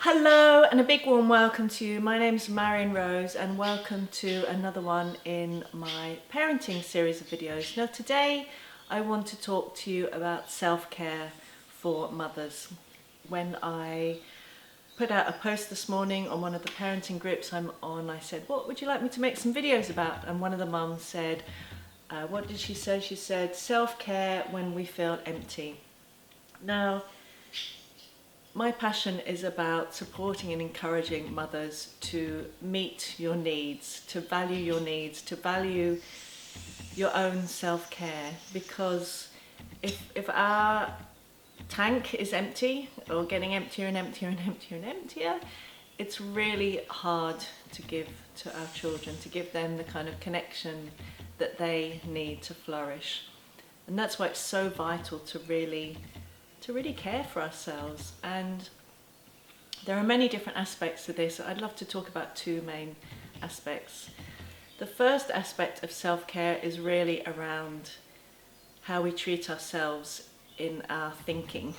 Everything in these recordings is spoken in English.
Hello and a big warm welcome to you. My name's Marion Rose and welcome to another one in my parenting series of videos. Now today I want to talk to you about self-care for mothers. When I put out a post this morning on one of the parenting groups I'm on, I said, what would you like me to make some videos about? And one of the mums said, what did she say? She said, self-care when we feel empty. Now, my passion is about supporting and encouraging mothers to meet your needs, to value your needs, to value your own self-care, because if our tank is empty or getting emptier and emptier and emptier and emptier, it's really hard to give to our children, to give them the kind of connection that they need to flourish. And that's why it's so vital to really care for ourselves. And there are many different aspects to this. I'd love to talk about two main aspects. The first aspect of self-care is really around how we treat ourselves in our thinking.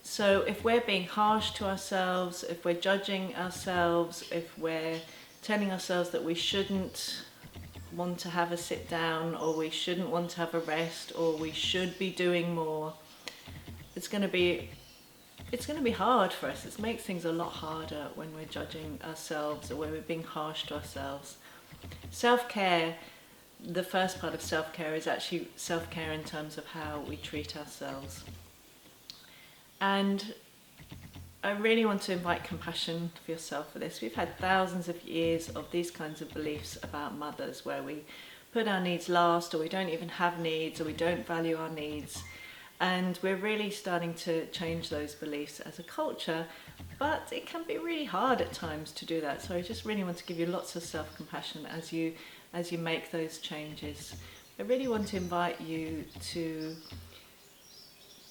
So if we're being harsh to ourselves, if we're judging ourselves, if we're telling ourselves that we shouldn't want to have a sit down, or we shouldn't want to have a rest, or we should be doing more, it's going to be hard for us. It makes things a lot harder when we're judging ourselves or when we're being harsh to ourselves. Self-care, the first part of self-care is actually self-care in terms of how we treat ourselves. And I really want to invite compassion for yourself for this. We've had thousands of years of these kinds of beliefs about mothers, where we put our needs last, or we don't even have needs, or we don't value our needs. And we're really starting to change those beliefs as a culture, but it can be really hard at times to do that. So I just really want to give you lots of self-compassion as you make those changes. I really want to invite you to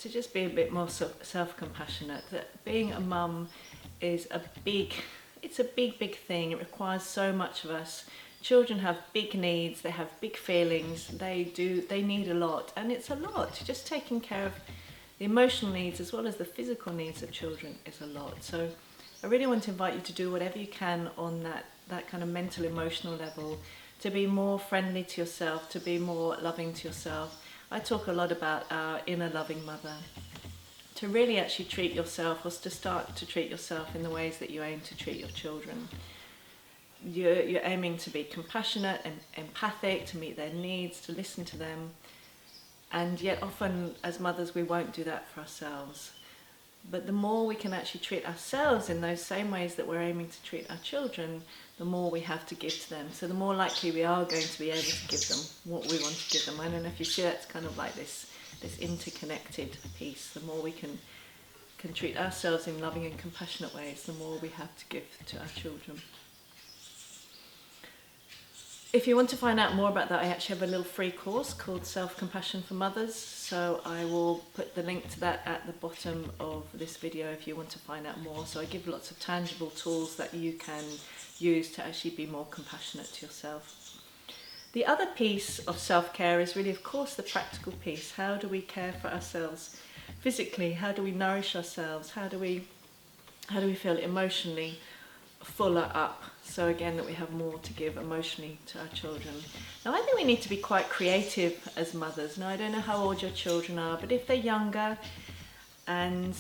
just be a bit more self-compassionate. That being a mum is a big thing. It requires so much of us. Children have big needs, they have big feelings, they need a lot, and it's a lot. Just taking care of the emotional needs as well as the physical needs of children is a lot. So I really want to invite you to do whatever you can on that kind of mental, emotional level, to be more friendly to yourself, to be more loving to yourself. I talk a lot about our inner loving mother. To really actually treat yourself, or to start to treat yourself in the ways that you aim to treat your children. You're aiming to be compassionate and empathic, to meet their needs, to listen to them. And yet often as mothers we won't do that for ourselves. But the more we can actually treat ourselves in those same ways that we're aiming to treat our children, the more we have to give to them. So the more likely we are going to be able to give them what we want to give them. I don't know if you see, that's kind of like this interconnected piece. The more we can treat ourselves in loving and compassionate ways, the more we have to give to our children. If you want to find out more about that, I actually have a little free course called Self-Compassion for Mothers. So I will put the link to that at the bottom of this video if you want to find out more. So I give lots of tangible tools that you can use to actually be more compassionate to yourself. The other piece of self-care is really, of course, the practical piece. How do we care for ourselves physically? How do we nourish ourselves? How do we feel emotionally fuller up, so again that we have more to give emotionally to our children. Now I think we need to be quite creative as mothers. Now I don't know how old your children are, but if they're younger and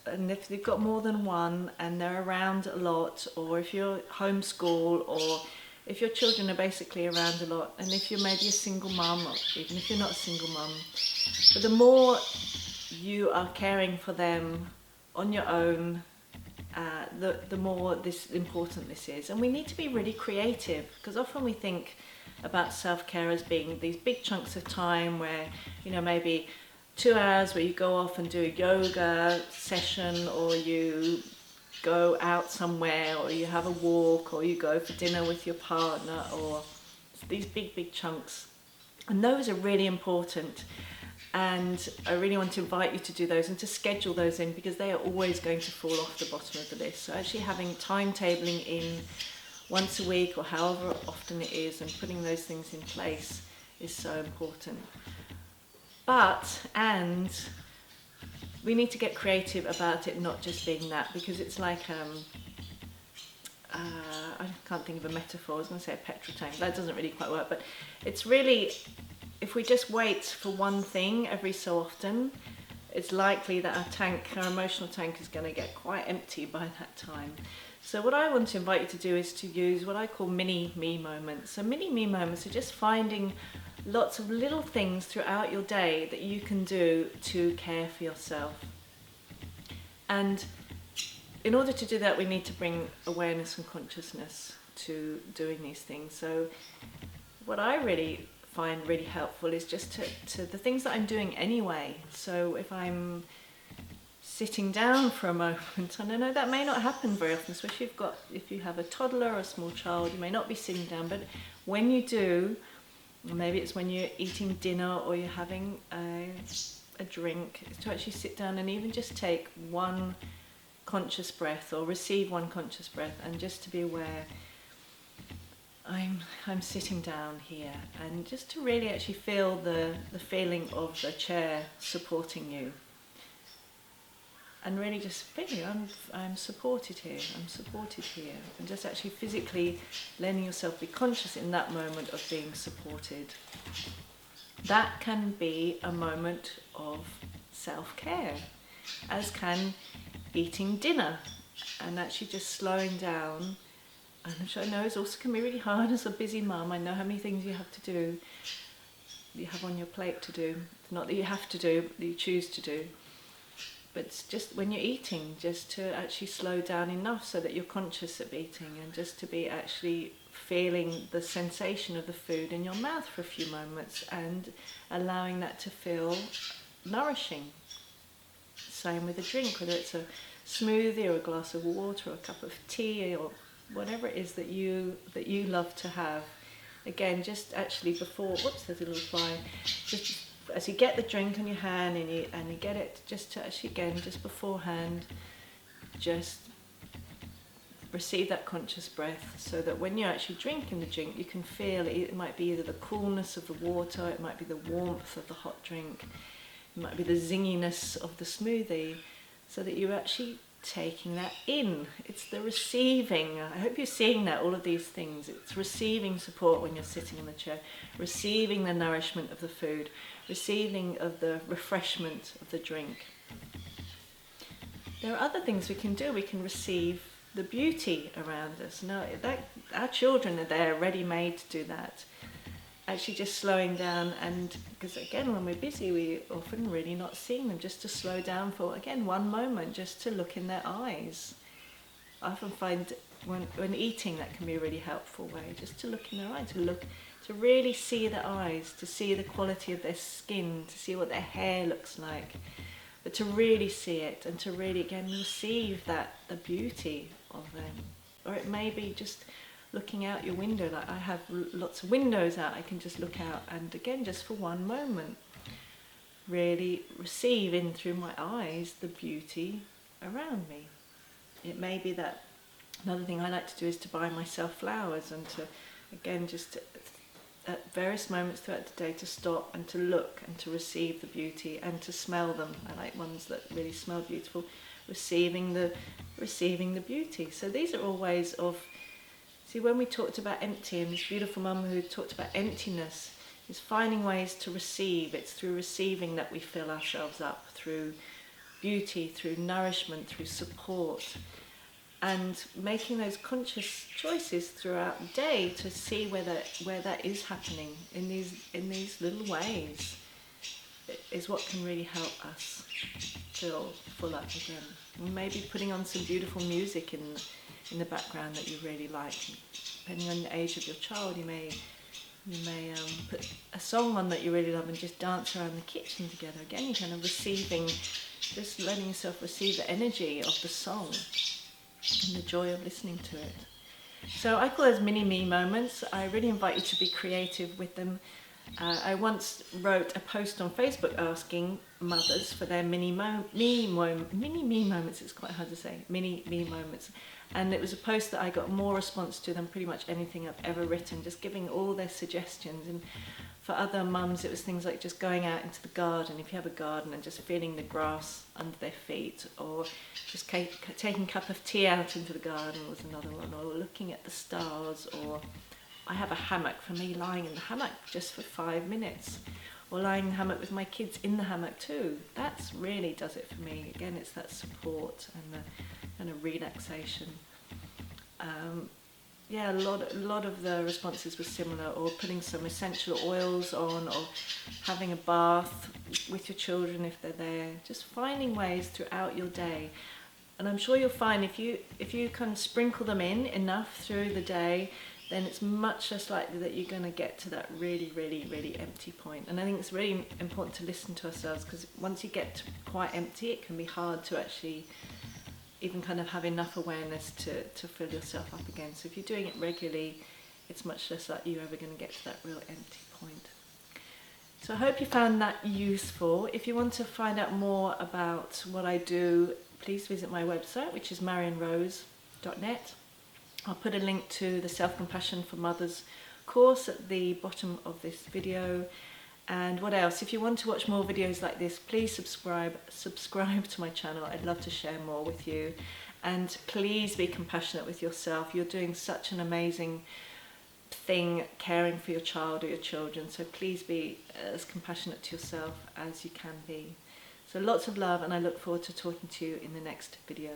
if they've got more than one and they're around a lot, or if you're homeschool, or if your children are basically around a lot, and if you're maybe a single mum, or even if you're not a single mum, but the more you are caring for them on your own, the more important this is. And we need to be really creative, because often we think about self-care as being these big chunks of time where, maybe 2 hours where you go off and do a yoga session, or you go out somewhere, or you have a walk, or you go for dinner with your partner, or these big chunks. And those are really important. And I really want to invite you to do those and to schedule those in, because they are always going to fall off the bottom of the list. So actually having timetabling in once a week or however often it is, and putting those things in place is so important. And we need to get creative about it, not just being that, because it's like I can't think of a metaphor. I was going to say a petrol tank. That doesn't really quite work, but it's really, if we just wait for one thing every so often, it's likely that our emotional tank is going to get quite empty by that time. So what I want to invite you to do is to use what I call mini me moments. So mini me moments are just finding lots of little things throughout your day that you can do to care for yourself. And in order to do that, we need to bring awareness and consciousness to doing these things. So what I really find really helpful is just to the things that I'm doing anyway. So if I'm sitting down for a moment, and I know that may not happen very often, especially if you have a toddler or a small child, you may not be sitting down, but when you do, maybe it's when you're eating dinner or you're having a drink, is to actually sit down and even just take one conscious breath or receive one conscious breath, and just to be aware, I'm sitting down here, and just to really actually feel the feeling of the chair supporting you, and really just feeling I'm supported here, and just actually physically letting yourself be conscious in that moment of being supported. That can be a moment of self-care, as can eating dinner, and actually just slowing down. And which I know is also can be really hard as a busy mum. I know how many things you have to do, you have on your plate to do. Not that you have to do, but that you choose to do. But it's just when you're eating, just to actually slow down enough so that you're conscious of eating, and just to be actually feeling the sensation of the food in your mouth for a few moments, and allowing that to feel nourishing. Same with a drink, whether it's a smoothie or a glass of water or a cup of tea or whatever it is that you love to have. Again, just actually before, whoops, there's a little fly. Just as you get the drink in your hand and you get it, just to actually, again, just beforehand, just receive that conscious breath, so that when you're actually drinking the drink, you can feel it. It might be either the coolness of the water, it might be the warmth of the hot drink, it might be the zinginess of the smoothie, so that you're actually taking that in. It's the receiving. I hope you're seeing that, all of these things. It's receiving support when you're sitting in the chair, receiving the nourishment of the food, receiving of the refreshment of the drink. There are other things we can do. We can receive the beauty around us. Now, our children are there ready-made to do that. Actually just slowing down, and because again, when we're busy, we often really not seeing them, just to slow down for, again, one moment, just to look in their eyes. I often find when eating, that can be a really helpful way, just to look in their eyes, to really see their eyes, to see the quality of their skin, to see what their hair looks like, but to really see it, and to really, again, receive the beauty of them. Or it may be just looking out your window, like I have lots of windows out, I can just look out, and again, just for one moment, really receive in through my eyes the beauty around me. It may be that another thing I like to do is to buy myself flowers, and to, again, just at various moments throughout the day, to stop and to look and to receive the beauty and to smell them. I like ones that really smell beautiful, receiving the beauty. So these are all ways of, see, when we talked about empty, and this beautiful mum who talked about emptiness, is finding ways to receive. It's through receiving that we fill ourselves up, through beauty, through nourishment, through support, and making those conscious choices throughout the day to see where that is happening in these little ways is what can really help us feel full up again. And maybe putting on some beautiful music in the background that you really like. Depending on the age of your child, you may put a song on that you really love and just dance around the kitchen together. Again, you're kind of receiving, just letting yourself receive the energy of the song and the joy of listening to it. So I call those mini me moments. I really invite you to be creative with them. I once wrote a post on Facebook asking mothers for their mini me moments. It's quite hard to say, mini me moments. And it was a post that I got more response to than pretty much anything I've ever written, just giving all their suggestions. And for other mums, it was things like just going out into the garden, if you have a garden, and just feeling the grass under their feet, or just taking a cup of tea out into the garden was another one, or looking at the stars, or I have a hammock, for me lying in the hammock just for 5 minutes, or lying in the hammock with my kids in the hammock too. That's really does it for me. Again, it's that support and the kind of relaxation. Yeah, a lot of the responses were similar, or putting some essential oils on, or having a bath with your children if they're there. Just finding ways throughout your day. And I'm sure you'll find if you can sprinkle them in enough through the day, then it's much less likely that you're going to get to that really empty point. And I think it's really important to listen to ourselves, because once you get to quite empty, it can be hard to actually even kind of have enough awareness to fill yourself up again. So if you're doing it regularly, it's much less likely you're ever going to get to that real empty point. So I hope you found that useful. If you want to find out more about what I do, please visit my website, which is marianrose.net. I'll put a link to the Self-Compassion for Mothers course at the bottom of this video. And what else? If you want to watch more videos like this, please subscribe to my channel. I'd love to share more with you. And please be compassionate with yourself. You're doing such an amazing thing caring for your child or your children. So please be as compassionate to yourself as you can be. So lots of love, and I look forward to talking to you in the next video.